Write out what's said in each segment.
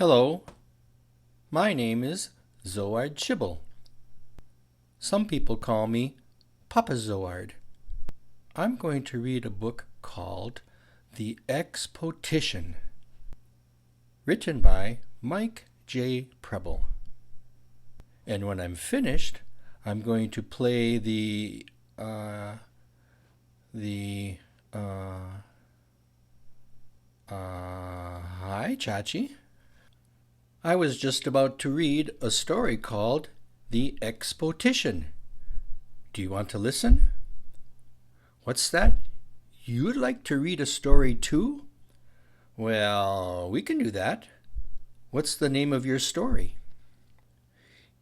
Hello, my name is Zoard Chibble. Some people call me Papa Zoard. I'm going to read a book called The Expotition, written by Mike J. Preble. And when I'm finished, I'm going to play hi, Chachi. I was just about to read a story called The Expotition. Do you want to listen? What's that? You'd like to read a story too? Well, we can do that. What's the name of your story?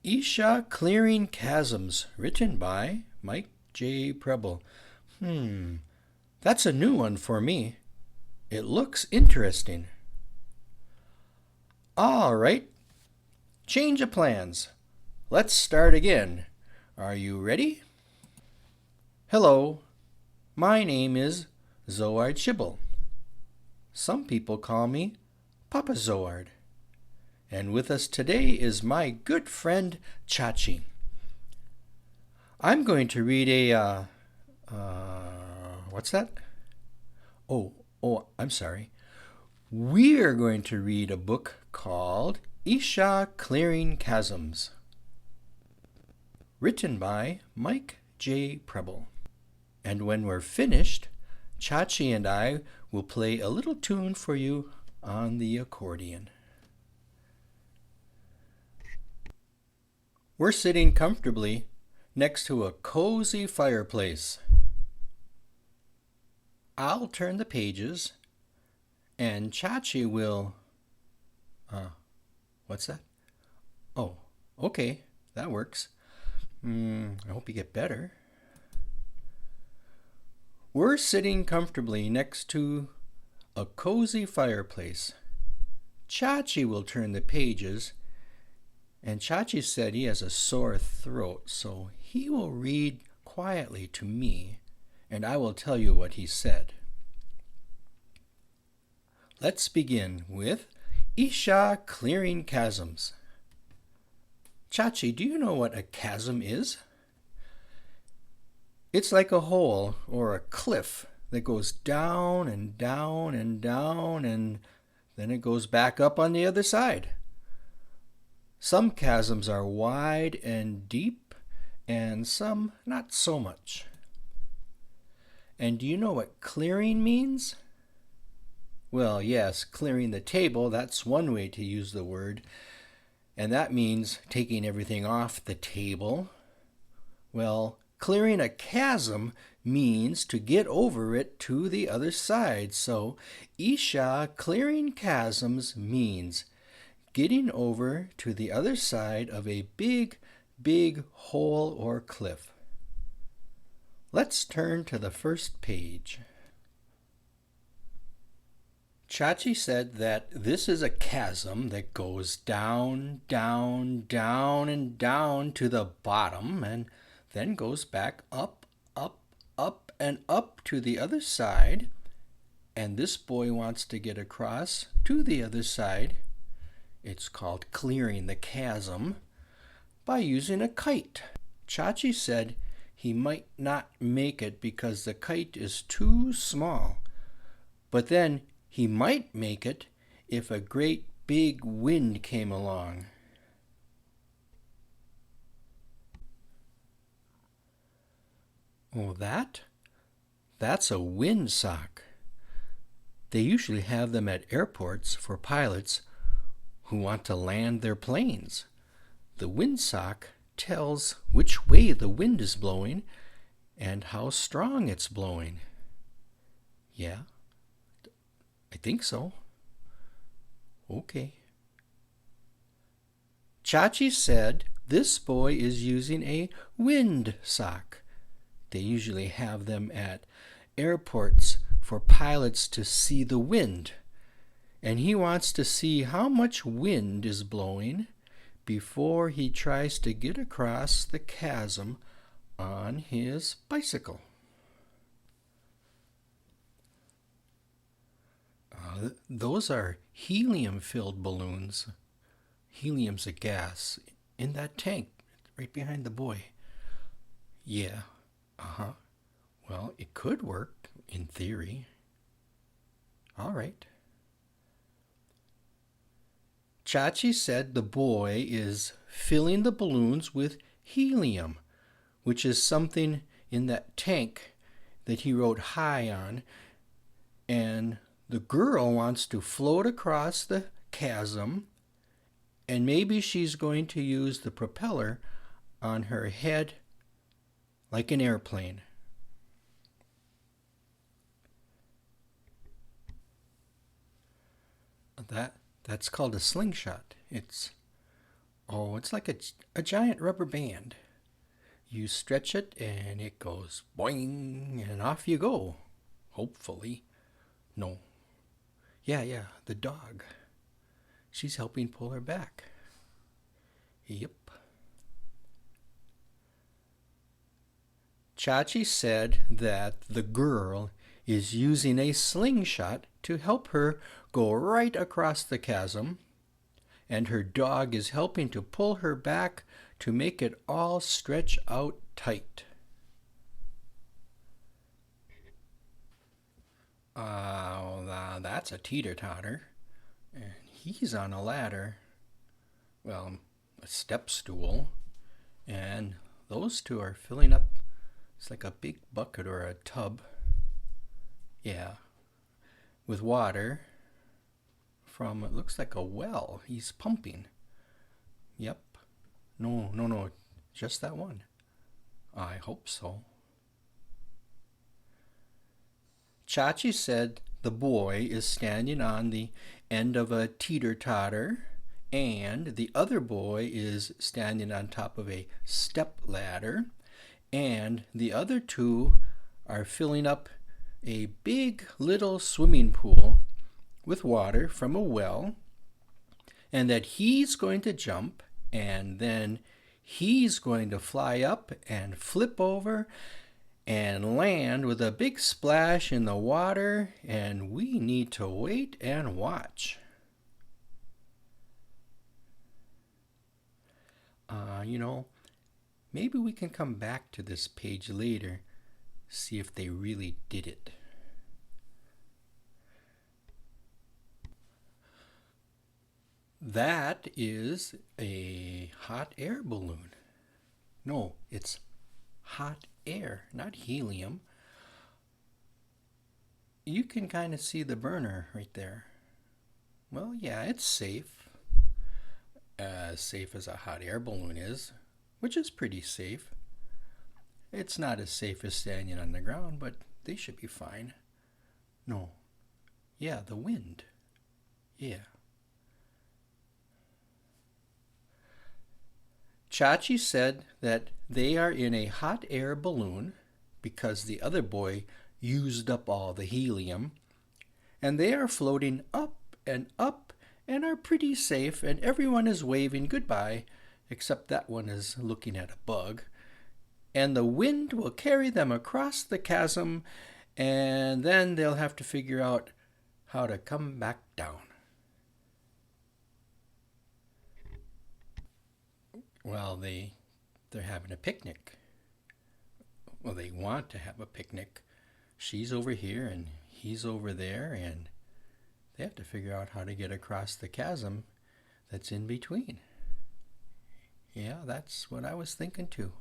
Isha Clearing Chasms, written by Mike J. Preble. That's a new one for me. It looks interesting. All right, change of plans. Let's start again. Are you ready? Hello, my name is Zoard Chibble. Some people call me Papa Zoard. And with us today is my good friend Chachi. I'm going to read what's that? Oh, I'm sorry. We're going to read a book called Isha Clearing Chasms, written by Mike J. Preble. And when we're finished, Chachi and I will play a little tune for you on the accordion. We're sitting comfortably next to a cozy fireplace. I'll turn the pages and Chachi will... what's that? Oh, okay, that works. I hope you get better. We're sitting comfortably next to a cozy fireplace. Chachi will turn the pages, and Chachi said he has a sore throat, so he will read quietly to me, and I will tell you what he said. Let's begin with Isha Clearing Chasms. Chachi, do you know what a chasm is? It's like a hole or a cliff that goes down and down and down, and then it goes back up on the other side. Some chasms are wide and deep, and some not so much. And do you know what clearing means? Well, yes, clearing the table, that's one way to use the word. And that means taking everything off the table. Well, clearing a chasm means to get over it to the other side. So, Isha Clearing Chasms means getting over to the other side of a big, big hole or cliff. Let's turn to the first page. Chachi said that this is a chasm that goes down, down, down, and down to the bottom, and then goes back up, up, up, and up to the other side. And this boy wants to get across to the other side. It's called clearing the chasm by using a kite. Chachi said he might not make it because the kite is too small. But then he might make it if a great big wind came along. Oh, that's a windsock. They usually have them at airports for pilots who want to land their planes. The windsock tells which way the wind is blowing and how strong it's blowing. Yeah, I think so. Okay. Chachi said this boy is using a wind sock. They usually have them at airports for pilots to see the wind. And he wants to see how much wind is blowing before he tries to get across the chasm on his bicycle. those are helium-filled balloons. Helium's a gas in that tank right behind the boy. Yeah, uh-huh. Well, it could work in theory. All right. Chachi said the boy is filling the balloons with helium, which is something in that tank that he wrote high on, and the girl wants to float across the chasm, and maybe she's going to use the propeller on her head like an airplane. That's called a slingshot. It's like a giant rubber band. You stretch it and it goes boing and off you go. Hopefully. No. Yeah, the dog. She's helping pull her back. Yep. Chachi said that the girl is using a slingshot to help her go right across the chasm, and her dog is helping to pull her back to make it all stretch out tight. That's a teeter-totter, and he's on a ladder, well, a step stool, and those two are filling up. It's like a big bucket or a tub. Yeah, with water from, it looks like a well. He's pumping. Yep. No, just that one. I hope so. Chachi said the boy is standing on the end of a teeter-totter, and the other boy is standing on top of a step ladder, and the other two are filling up a big little swimming pool with water from a well, and that he's going to jump, and then he's going to fly up and flip over and land with a big splash in the water, and we need to wait and watch. Maybe we can come back to this page later, see if they really did it. That is a hot air balloon. No, it's hot air, not helium. You can kind of see the burner right there. Well, yeah, it's safe. As safe as a hot air balloon is, which is pretty safe. It's not as safe as standing on the ground, but they should be fine. No. Yeah, the wind. Yeah. Chachi said that they are in a hot air balloon because the other boy used up all the helium, and they are floating up and are pretty safe, and everyone is waving goodbye except that one is looking at a bug, and the wind will carry them across the chasm, and then they'll have to figure out how to come back down. Well, they're having a picnic. Well, they want to have a picnic. She's over here and he's over there, and they have to figure out how to get across the chasm that's in between. Yeah, that's what I was thinking too.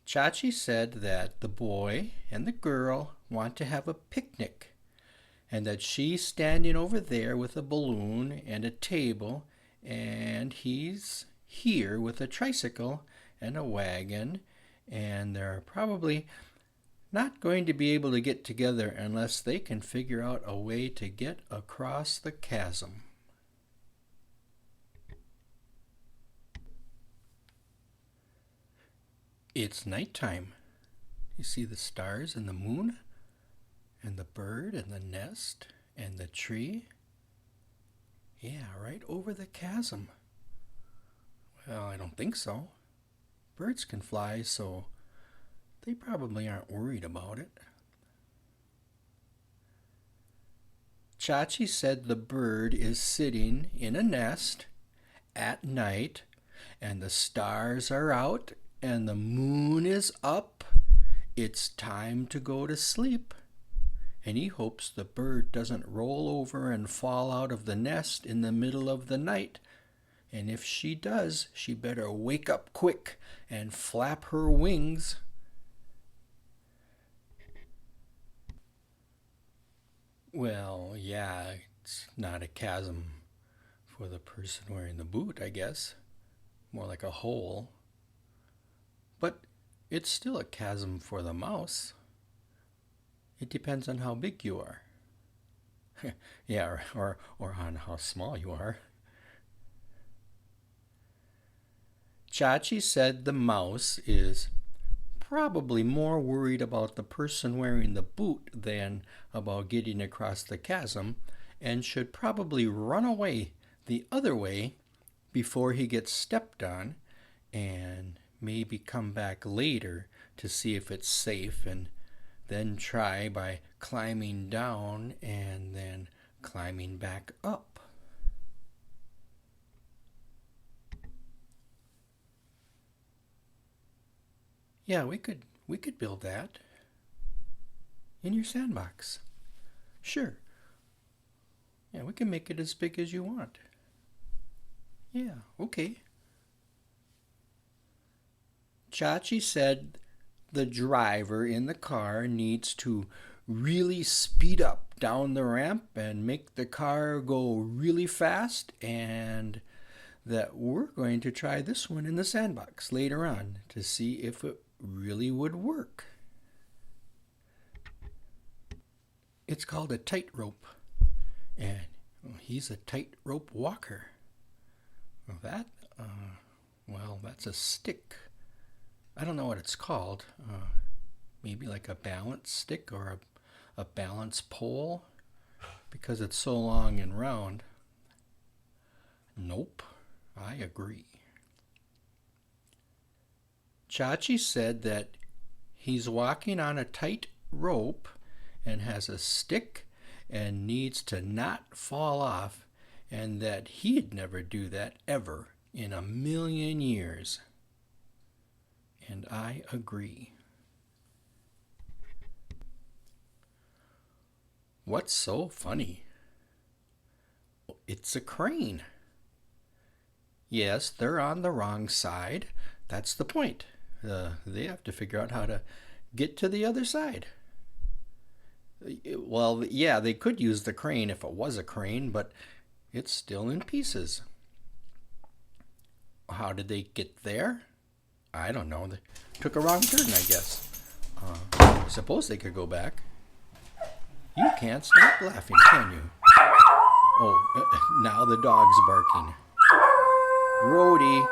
Chachi said that the boy and the girl want to have a picnic, and that she's standing over there with a balloon and a table, and he's here with a tricycle and a wagon, and they're probably not going to be able to get together unless they can figure out a way to get across the chasm. It's nighttime. You see the stars and the moon, and the bird and the nest and the tree. Yeah, right over the chasm. Well, I don't think so. Birds can fly, so they probably aren't worried about it. Chachi said the bird is sitting in a nest at night, and the stars are out, and the moon is up. It's time to go to sleep. And he hopes the bird doesn't roll over and fall out of the nest in the middle of the night. And if she does, she better wake up quick and flap her wings. Well, yeah, it's not a chasm for the person wearing the boot, I guess. More like a hole. But it's still a chasm for the mouse. It depends on how big you are. Yeah, or on how small you are. Chachi said the mouse is probably more worried about the person wearing the boot than about getting across the chasm, and should probably run away the other way before he gets stepped on, and maybe come back later to see if it's safe, and then try by climbing down and then climbing back up. Yeah, we could build that in your sandbox. Sure. Yeah, we can make it as big as you want. Yeah, okay. Chachi said the driver in the car needs to really speed up down the ramp and make the car go really fast, and that we're going to try this one in the sandbox later on to see if it really would work. It's called a tightrope, and he's a tightrope walker. That's a stick. I don't know what it's called. Maybe like a balance stick or a balance pole, because it's so long and round. Nope, I agree. Chachi said that he's walking on a tight rope and has a stick and needs to not fall off, and that he'd never do that ever in a million years. And I agree. What's so funny? It's a crane. Yes, they're on the wrong side. That's the point. They have to figure out how to get to the other side. Well, yeah, they could use the crane if it was a crane, but it's still in pieces. How did they get there? I don't know. They took a wrong turn, I guess. I suppose they could go back. You can't stop laughing, can you? Oh, now the dog's barking. Rhodey,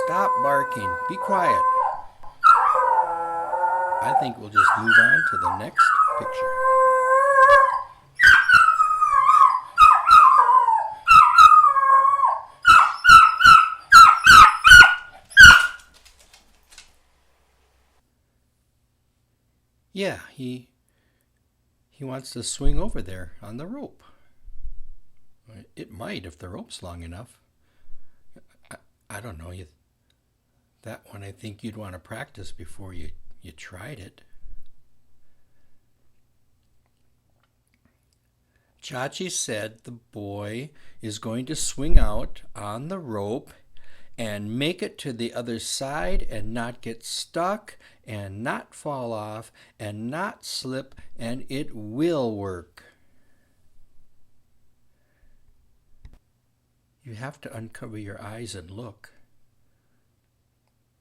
stop barking. Be quiet. I think we'll just move on to the next picture. Yeah, he wants to swing over there on the rope. It might if the rope's long enough. I don't know. That one I think you'd want to practice before you tried it. Chachi said the boy is going to swing out on the rope and make it to the other side and not get stuck and not fall off and not slip, and it will work. You have to uncover your eyes and look.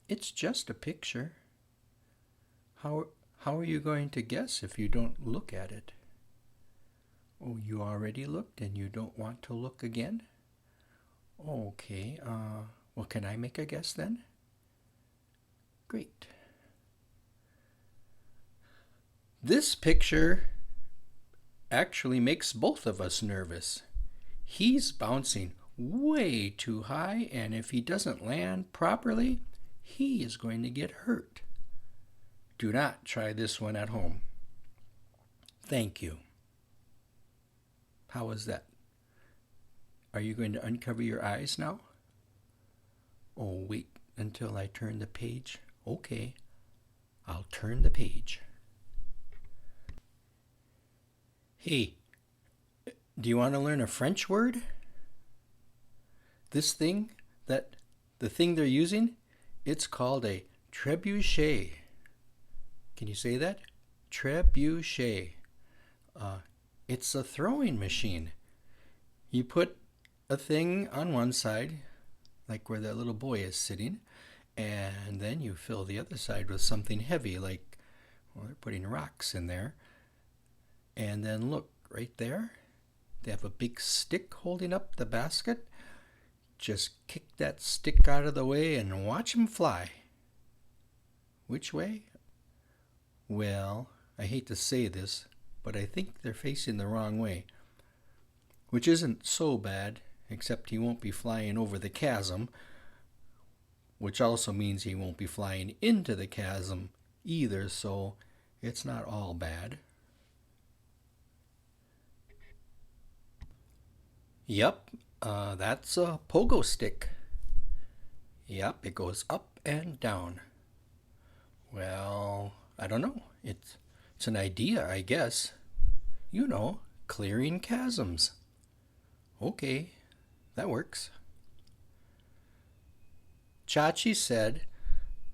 It's just a picture. How are you going to guess if you don't look at it? Oh, you already looked and you don't want to look again? Okay, well, can I make a guess then? Great. This picture actually makes both of us nervous. He's bouncing way too high, and if he doesn't land properly, he is going to get hurt. Do not try this one at home. Thank you. How was that? Are you going to uncover your eyes now? Oh, wait until I turn the page. Okay, I'll turn the page. Hey, do you want to learn a French word? This thing, the thing they're using, it's called a trebuchet. Can you say that? Trebuchet. It's a throwing machine. You put a thing on one side, like where that little boy is sitting, and then you fill the other side with something heavy, like, well, they're putting rocks in there. And then look, right there, they have a big stick holding up the basket. Just kick that stick out of the way and watch them fly. Which way? Well, I hate to say this, but I think they're facing the wrong way. Which isn't so bad, except he won't be flying over the chasm, which also means he won't be flying into the chasm either, so it's not all bad. Yep, that's a pogo stick. Yep, it goes up and down. Well, I don't know. It's an idea, I guess. You know, clearing chasms. Okay, that works. Chachi said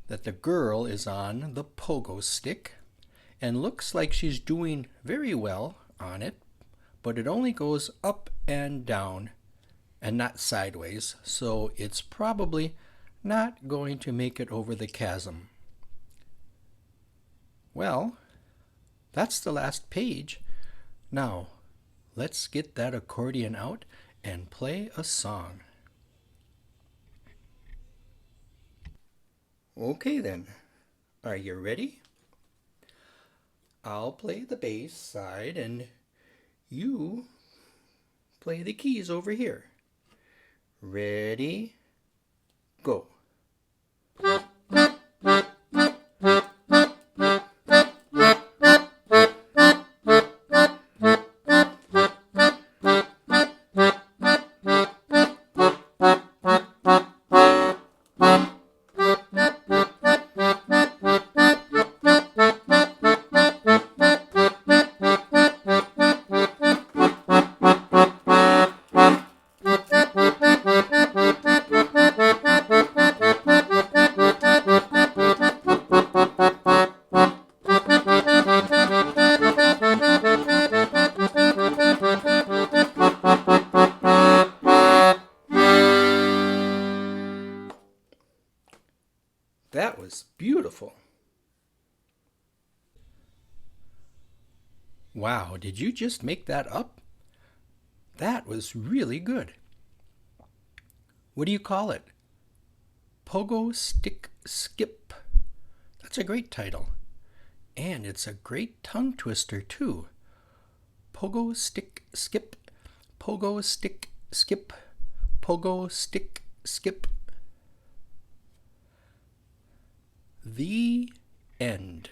that the girl is on the pogo stick and looks like she's doing very well on it, but it only goes up and down and not sideways, so it's probably not going to make it over the chasm. Well, that's the last page. Now, let's get that accordion out and play a song. Okay then, are you ready? I'll play the bass side and you play the keys over here. Ready? Go. That was beautiful. Wow, did you just make that up? That was really good. What do you call it? Pogo Stick Skip. That's a great title. And it's a great tongue twister, too. Pogo Stick Skip. Pogo Stick Skip. Pogo Stick Skip. The end.